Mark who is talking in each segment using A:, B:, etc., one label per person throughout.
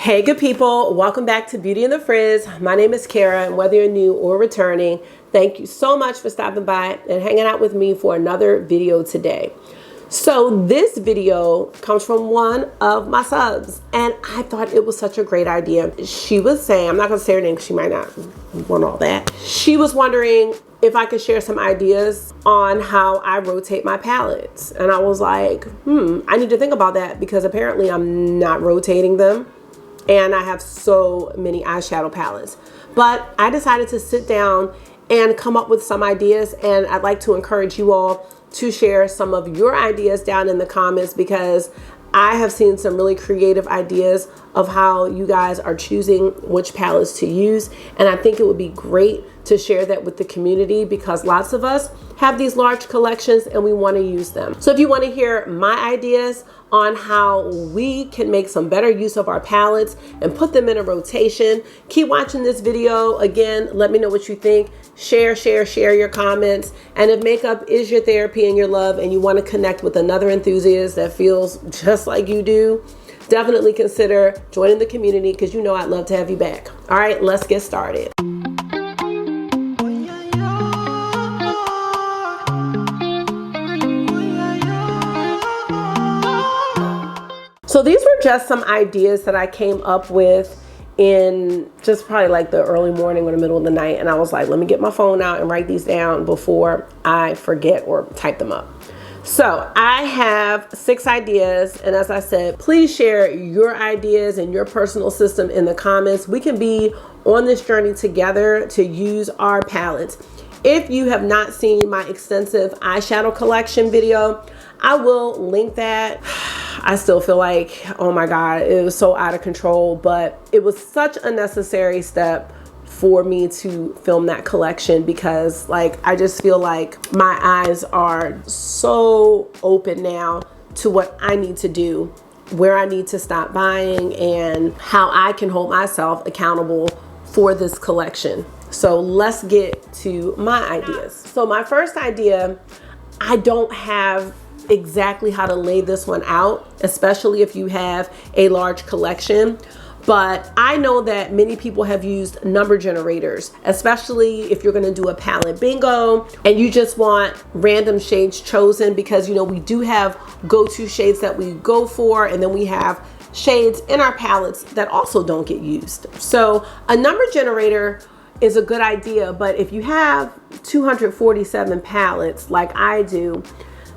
A: Hey good people, welcome back to Beauty in the Frizz. My name is Kara, and whether you're new or returning, thank you so much for stopping by and hanging out with me for another video today. So this video comes from one of my subs, and I thought it was such a great idea. She was saying, I'm not gonna say her name because she might not want all that. She was wondering if I could share some ideas on how I rotate my palettes. And I was like, I need to think about that because apparently I'm not rotating them. And I have so many eyeshadow palettes. But I decided to sit down and come up with some ideas, and I'd like to encourage you all to share some of your ideas down in the comments because I have seen some really creative ideas of how you guys are choosing which palettes to use, and I think it would be great to share that with the community because lots of us have these large collections and we want to use them. So if you want to hear my ideas on how we can make some better use of our palettes and put them in a rotation, keep watching this video. Again, let me know what you think. Share your comments. And if makeup is your therapy and your love and you want to connect with another enthusiast that feels just like you do, definitely consider joining the community because you know I'd love to have you back. All right, let's get started. So these were just some ideas that I came up with in just probably like the early morning or the middle of the night. And I was like, let me get my phone out and write these down before I forget or type them up. So I have 6 ideas. And as I said, please share your ideas and your personal system in the comments. We can be on this journey together to use our palettes. If you have not seen my extensive eyeshadow collection video, I will link that. I still feel like, oh my God, it was so out of control, but it was such a necessary step for me to film that collection because like, I just feel like my eyes are so open now to what I need to do, where I need to stop buying, and how I can hold myself accountable for this collection. So let's get to my ideas. So my first idea, I don't have exactly how to lay this one out, especially if you have a large collection. But I know that many people have used number generators, especially if you're going to do a palette bingo and you just want random shades chosen because, you know, we do have go-to shades that we go for, and then we have shades in our palettes that also don't get used. So a number generator is a good idea, but if you have 247 palettes like I do,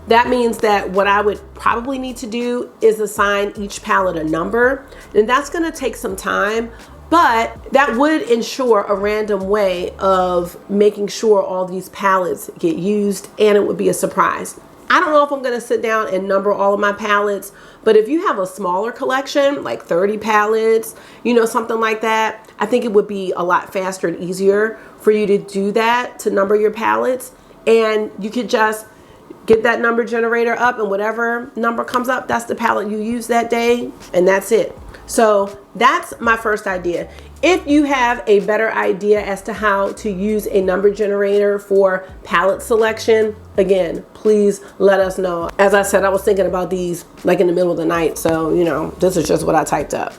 A: that means that what I would probably need to do is assign each palette a number, and that's going to take some time, but that would ensure a random way of making sure all these palettes get used, and it would be a surprise. I don't know if I'm going to sit down and number all of my palettes, but if you have a smaller collection, like 30 palettes, you know, something like that, I think it would be a lot faster and easier for you to do that, to number your palettes, and you could just get that number generator up, and whatever number comes up, that's the palette you use that day, and that's it. So that's my first idea. If you have a better idea as to how to use a number generator for palette selection, again, please let us know. As I said, I was thinking about these like in the middle of the night, so you know, this is just what I typed up.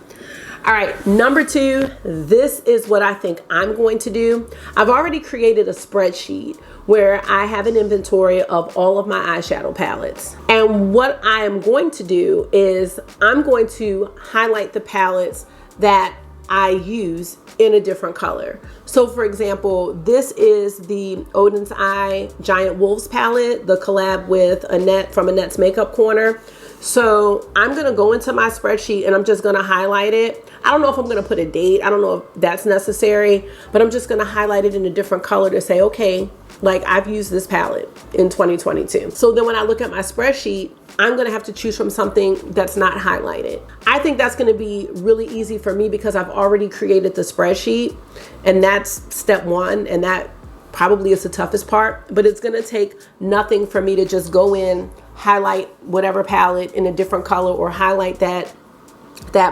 A: All right, number 2, this is what I think I'm going to do. I've already created a spreadsheet where I have an inventory of all of my eyeshadow palettes. And what I am going to do is I'm going to highlight the palettes that I use in a different color. So for example, this is the Odin's Eye Giant Wolves palette, the collab with Annette from Annette's Makeup Corner. So I'm going to go into my spreadsheet and I'm just going to highlight it. I don't know if I'm going to put a date. I don't know if that's necessary, but I'm just going to highlight it in a different color to say, okay, like I've used this palette in 2022. So then when I look at my spreadsheet, I'm going to have to choose from something that's not highlighted. I think that's going to be really easy for me because I've already created the spreadsheet, and that's step 1. And that probably is the toughest part, but it's going to take nothing for me to just go in, highlight whatever palette in a different color, or highlight that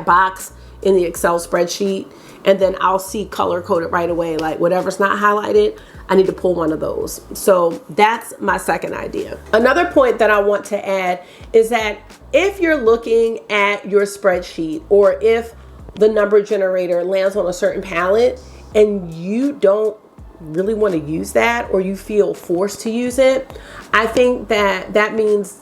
A: box in the Excel spreadsheet, and then I'll see color coded right away. Like whatever's not highlighted, I need to pull one of those. So that's my second idea. Another point that I want to add is that if you're looking at your spreadsheet, or if the number generator lands on a certain palette and you don't really want to use that, or you feel forced to use it, I think that means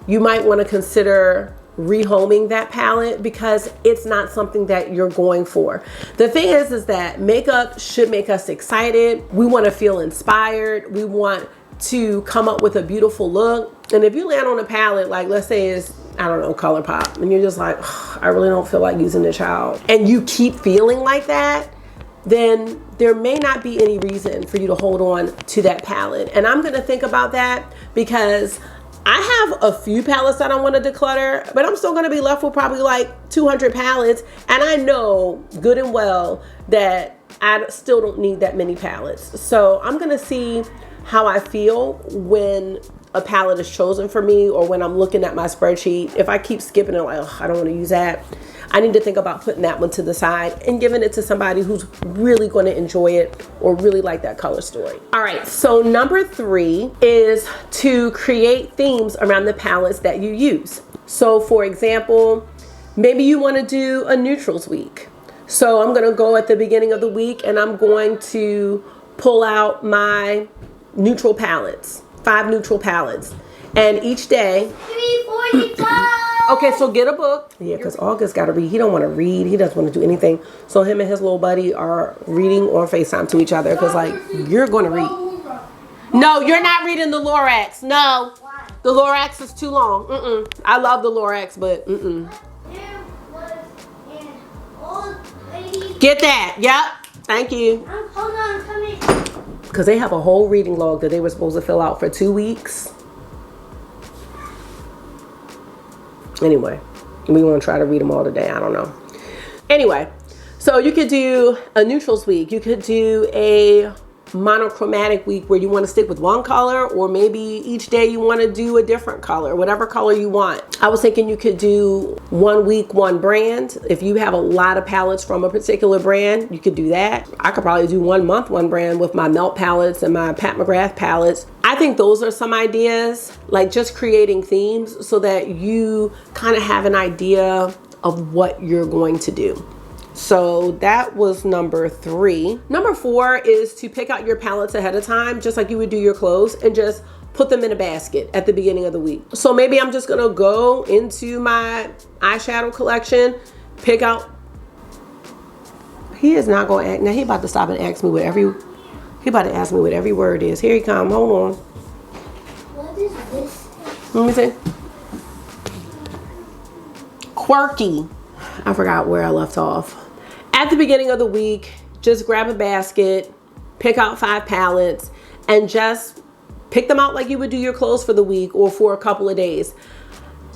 A: you might want to consider rehoming that palette, because it's not something that you're going for. The thing is that makeup should make us excited. We want to feel inspired. We want to come up with a beautiful look. And if you land on a palette, like let's say it's, I don't know, ColourPop, and you're just like, I really don't feel like using the child, and you keep feeling like that, then there may not be any reason for you to hold on to that palette. And I'm gonna think about that, because I have a few palettes that I want to declutter, but I'm still going to be left with probably like 200 palettes. And I know good and well that I still don't need that many palettes. So I'm going to see how I feel when a palette is chosen for me, or when I'm looking at my spreadsheet. If I keep skipping it, like, I don't want to use that, I need to think about putting that one to the side and giving it to somebody who's really going to enjoy it or really like that color story. All right, so number 3 is to create themes around the palettes that you use. So for example, maybe you want to do a neutrals week. So I'm going to go at the beginning of the week and I'm going to pull out my neutral palettes, 5 neutral palettes. And each day,
B: 3:45.
A: Okay, so get a book. Yeah, because August got to read. He don't want to read. He doesn't want to do anything. So him and his little buddy are reading on FaceTime to each other, because like, you're going to read. No, you're not reading the Lorax. No.
B: Why?
A: The Lorax is too long. I love the Lorax, but
B: There was an old lady.
A: Get that. Yep. Thank you.
B: Hold on, coming.
A: Because they have a whole reading log that they were supposed to fill out for 2 weeks. Anyway, we want to try to read them all today. I don't know. Anyway, so you could do a neutrals week. You could do a monochromatic week where you want to stick with one color, or maybe each day you want to do a different color, whatever color you want. I was thinking you could do 1 week, 1 brand. If you have a lot of palettes from a particular brand, you could do that. I could probably do 1 month, 1 brand with my Melt palettes and my Pat McGrath palettes. I think those are some ideas, like just creating themes so that you kind of have an idea of what you're going to do. So that was number 3. Number 4 is to pick out your palettes ahead of time, just like you would do your clothes, and just put them in a basket at the beginning of the week. So maybe I'm just gonna go into my eyeshadow collection, pick out. He is not gonna act now. He about to stop and ask me what every. He about to ask me what every word is. Here he come. Hold on.
B: What is this?
A: Let me see. Quirky. I forgot where I left off. At the beginning of the week, just grab a basket, pick out 5 palettes, and just pick them out like you would do your clothes for the week or for a couple of days.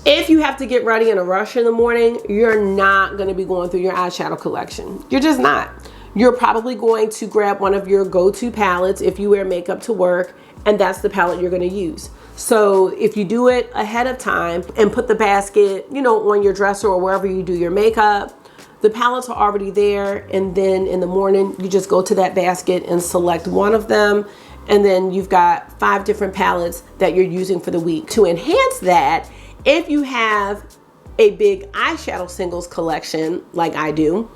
A: If you have to get ready in a rush in the morning, you're not going to be going through your eyeshadow collection. You're just not. You're probably going to grab one of your go-to palettes if you wear makeup to work, and that's the palette you're going to use. So if you do it ahead of time and put the basket, you know, on your dresser or wherever you do your makeup, the palettes are already there, and then in the morning you just go to that basket and select one of them, and then you've got 5 different palettes that you're using for the week. To enhance that, if you have a big eyeshadow singles collection like I do,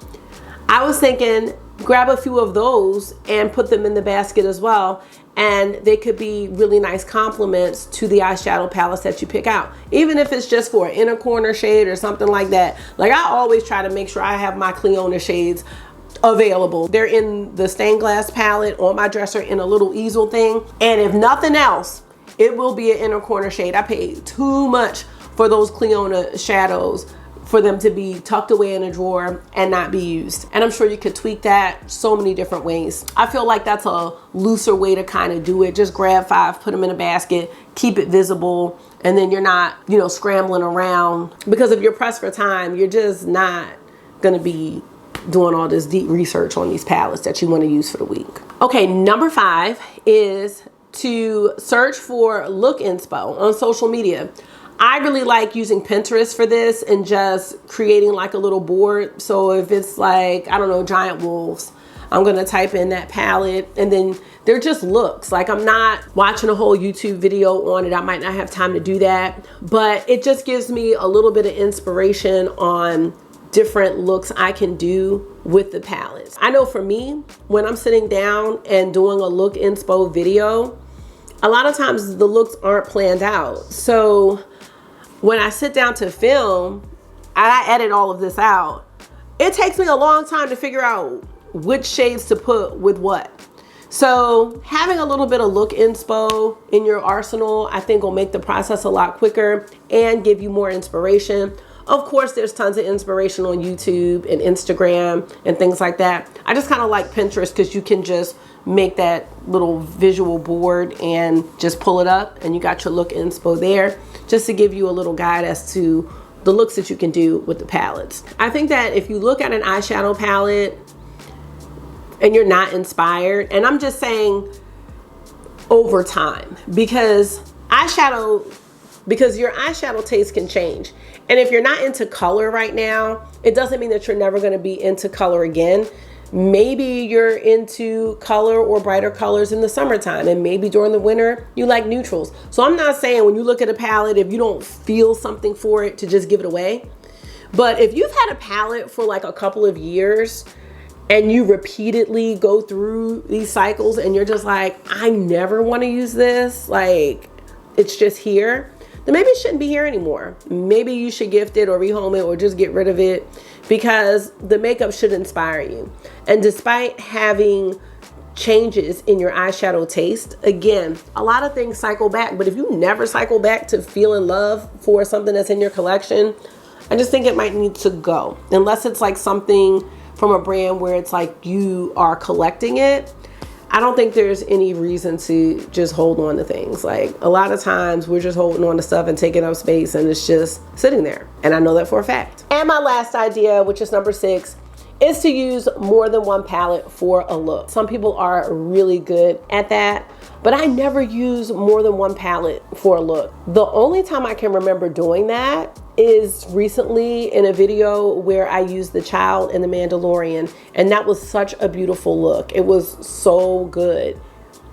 A: I was thinking grab a few of those and put them in the basket as well, and they could be really nice complements to the eyeshadow palettes that you pick out, even if it's just for an inner corner shade or something like that. Like, I always try to make sure I have my Cleona shades available. They're in the stained glass palette on my dresser in a little easel thing, and if nothing else, it will be an inner corner shade. I paid too much for those Cleona shadows for them to be tucked away in a drawer and not be used. And I'm sure you could tweak that so many different ways. I feel like that's a looser way to kind of do it. Just grab 5, put them in a basket, keep it visible, and then you're not, you know, scrambling around. Because if you're pressed for time, you're just not gonna be doing all this deep research on these palettes that you want to use for the week. Okay, number 5 is to search for look inspo on social media. I really like using Pinterest for this and just creating like a little board. So if it's like, I don't know, giant wolves, I'm gonna type in that palette, and then they're just looks. Like, I'm not watching a whole YouTube video on it. I might not have time to do that, but it just gives me a little bit of inspiration on different looks I can do with the palettes. I know for me, when I'm sitting down and doing a look inspo video, a lot of times the looks aren't planned out. So when I sit down to film and I edit all of this out, it takes me a long time to figure out which shades to put with what. So having a little bit of look inspo in your arsenal, I think will make the process a lot quicker and give you more inspiration. Of course, there's tons of inspiration on YouTube and Instagram and things like that. I just kind of like Pinterest because you can just make that little visual board and just pull it up and you got your look inspo there, just to give you a little guide as to the looks that you can do with the palettes. I think that if you look at an eyeshadow palette and you're not inspired, and I'm just saying over time, because your eyeshadow taste can change. And if you're not into color right now, it doesn't mean that you're never going to be into color again. Maybe you're into color or brighter colors in the summertime, and maybe during the winter you like neutrals. So I'm not saying when you look at a palette, if you don't feel something for it, to just give it away. But if you've had a palette for like a couple of years and you repeatedly go through these cycles and you're just like, I never want to use this, like it's just here, then maybe it shouldn't be here anymore. Maybe you should gift it or rehome it or just get rid of it, because the makeup should inspire you. And despite having changes in your eyeshadow taste, again, a lot of things cycle back, but if you never cycle back to feel in love for something that's in your collection, I just think it might need to go. Unless it's like something from a brand where it's like you are collecting it, I don't think there's any reason to just hold on to things. Like a lot of times we're just holding on to stuff and taking up space and it's just sitting there. And I know that for a fact. And my last idea, which is number 6, is to use more than one palette for a look. Some people are really good at that, but I never use more than one palette for a look. The only time I can remember doing that is recently in a video where I used the child in the Mandalorian, and that was such a beautiful look. It was so good.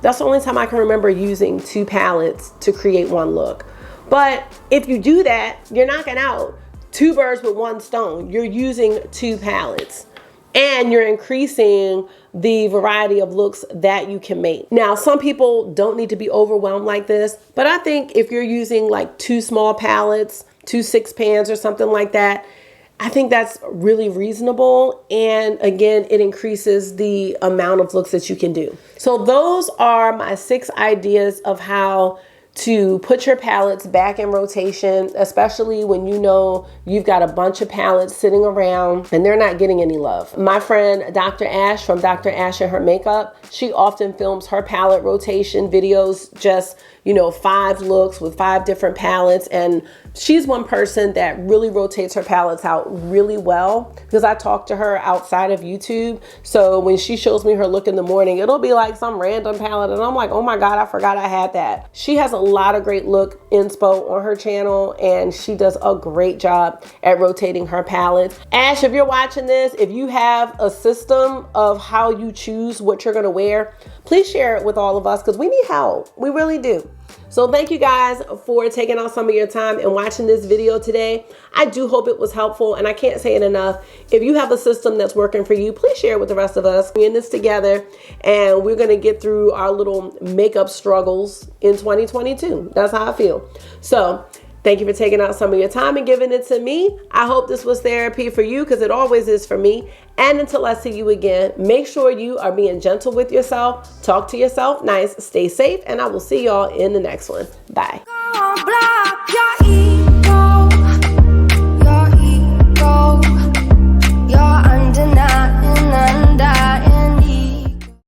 A: That's the only time I can remember using 2 palettes to create one look. But if you do that, you're knocking out 2 birds with 1 stone. You're using 2 palettes and you're increasing the variety of looks that you can make. Now, some people don't need to be overwhelmed like this, but I think if you're using like 2 small palettes, 2 6-pans or something like that, I think that's really reasonable. And again, it increases the amount of looks that you can do. So those are my 6 ideas of how to put your palettes back in rotation, especially when you know you've got a bunch of palettes sitting around and they're not getting any love. My friend Dr. Ash from Dr. Ash and Her Makeup, she often films her palette rotation videos, just 5 looks with 5 different palettes, and she's one person that really rotates her palettes out really well, because I talk to her outside of YouTube. So when she shows me her look in the morning, it'll be like some random palette and I'm like, oh my God, I forgot I had that. She has a lot of great look inspo on her channel and she does a great job at rotating her palettes. Ash, if you're watching this, if you have a system of how you choose what you're gonna wear, please share it with all of us, because we need help. We really do. So thank you guys for taking out some of your time and watching this video today. I do hope it was helpful, and I can't say it enough. If you have a system that's working for you, please share it with the rest of us. We're in this together, and we're gonna get through our little makeup struggles in 2022. That's how I feel. So thank you for taking out some of your time and giving it to me. I hope this was therapy for you, because it always is for me. And until I see you again, make sure you are being gentle with yourself. Talk to yourself nice, stay safe, and I will see y'all in the next one. Bye.